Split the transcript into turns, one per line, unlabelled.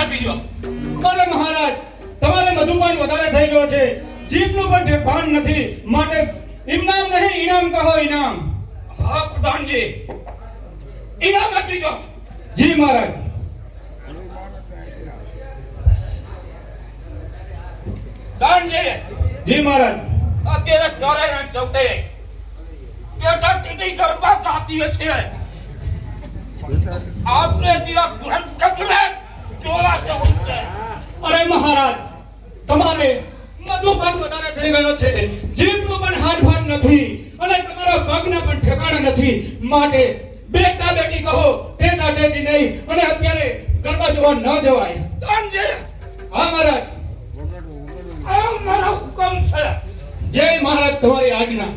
આપી દો.
અરે મહારાજ તમારે મધુપાન વધારે થઈ ગયો છે જીભનું પણ ભાન નથી માટે ઇનામ નહીં ઇનામ કહો ઇનામ.
હા પ્રધાનજી, ઇનામ આપી દો.
જી મહારાજ.
પ્રધાનજી,
જી મહારાજ.
અત્યારે ચોરાના ચૌટે બેટા ટીટી ગરબા ગાતી છે. આપને તેરા ગ્રંથ કપડે ચોરા જવું છે.
અરે મહારાજ તમારે મધુપાન વધારે થઈ ગયો છે જીભનું પણ હાથ નથી અને તમારા પગના પણ ઠેકાણા નથી માટે બેટા બેટી કહો ટેટા ટેટી નહીં અને અત્યારે ગરબા જોવા ન જવાય.
પ્રધાનજી,
હા મહારાજ.
આ મારો હુકમ છે.
જય મહારાજ તમારી આજ્ઞા.